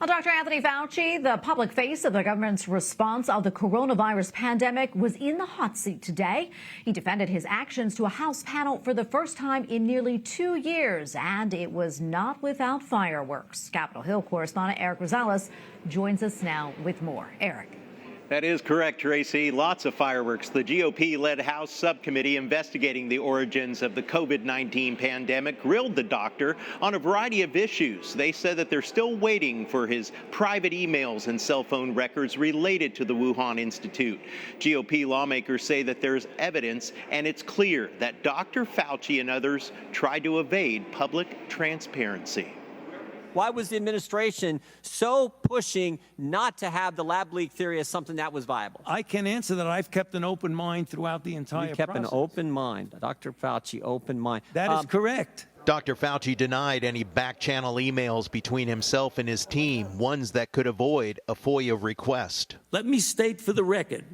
Well, Dr. Anthony Fauci, the public face of the government's response of the coronavirus pandemic, was in the hot seat today. He defended his actions to a House panel for the first time in nearly 2 years, and it was not without fireworks. Capitol Hill correspondent Erik Rosales joins us now with more. Erik. That is correct, Tracy. Lots of fireworks. The GOP-led House subcommittee investigating the origins of the COVID-19 pandemic grilled the doctor on a variety of issues. They said that they're still waiting for his private emails and cell phone records related to the Wuhan Institute. GOP lawmakers say that there's evidence, and it's clear that Dr. Fauci and others tried to evade public transparency. Why was the administration so pushing not to have the lab leak theory as something that was viable? I can answer that. I've kept an open mind throughout the entire process. You kept an open mind. Dr. Fauci, open mind. That is correct. Dr. Fauci denied any back-channel emails between himself and his team, ones that could avoid a FOIA request. Let me state for the record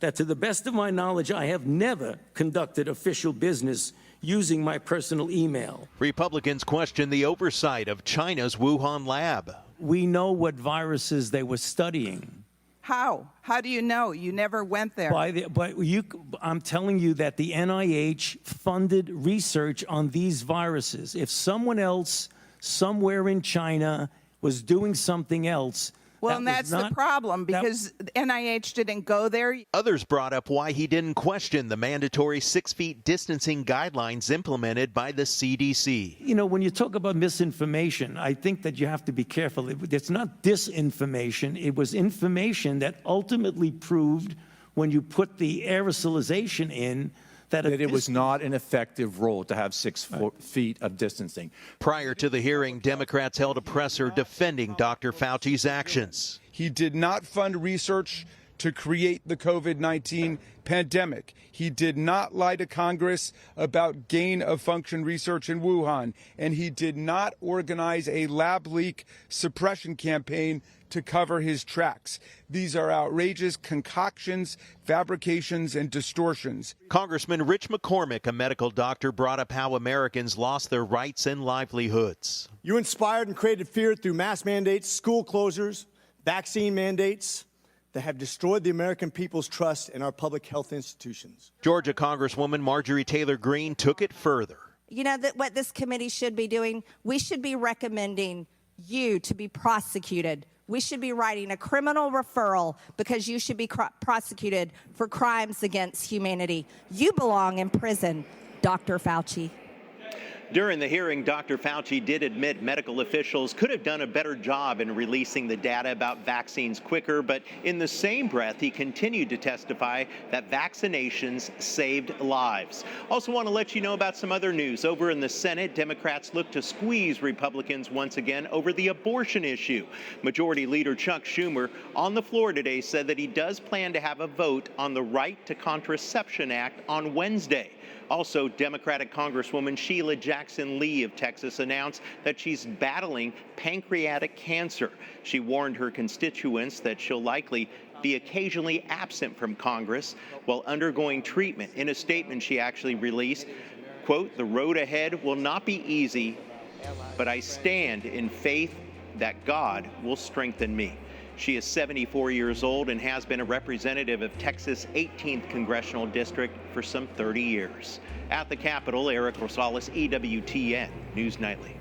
that to the best of my knowledge, I have never conducted official business using my personal email. Republicans question the oversight of China's Wuhan lab. We know what viruses they were studying. How? How do you know? You never went there. I'm telling you that the NIH funded research on these viruses. If someone else somewhere in China was doing something else, well, and that's the problem, because NIH didn't go there. Others brought up why he didn't question the mandatory 6 feet distancing guidelines implemented by the CDC. You know, when you talk about misinformation, I think that you have to be careful. It's not disinformation. It was information that ultimately proved, when you put the aerosolization in, that it was not an effective rule to have 6 feet of distancing. Prior to the hearing, Democrats held a presser defending Dr. Fauci's actions. He did not fund research to create the COVID-19 pandemic. He did not lie to Congress about gain-of-function research in Wuhan, and he did not organize a lab leak suppression campaign to cover his tracks. These are outrageous concoctions, fabrications, and distortions. Congressman Rich McCormick, a medical doctor, brought up how Americans lost their rights and livelihoods. You inspired and created fear through mask mandates, school closures, vaccine mandates that have destroyed the American people's trust in our public health institutions. Georgia Congresswoman Marjorie Taylor Greene took it further. You know that what this committee should be doing? We should be recommending you to be prosecuted. We should be writing a criminal referral because you should be prosecuted for crimes against humanity. You belong in prison, Dr. Fauci. During the hearing, Dr. Fauci did admit medical officials could have done a better job in releasing the data about vaccines quicker, but in the same breath, he continued to testify that vaccinations saved lives. Also want to let you know about some other news. Over in the Senate, Democrats look to squeeze Republicans once again over the abortion issue. Majority Leader Chuck Schumer on the floor today said that he does plan to have a vote on the Right to Contraception Act on Wednesday. Also, Democratic Congresswoman Sheila Jackson Lee of Texas announced that she's battling pancreatic cancer. She warned her constituents that she'll likely be occasionally absent from Congress while undergoing treatment. In a statement she actually released, quote, "The road ahead will not be easy, but I stand in faith that God will strengthen me." She is 74 years old and has been a representative of Texas' 18th Congressional District for some 30 years. At the Capitol, Erik Rosales, EWTN News Nightly.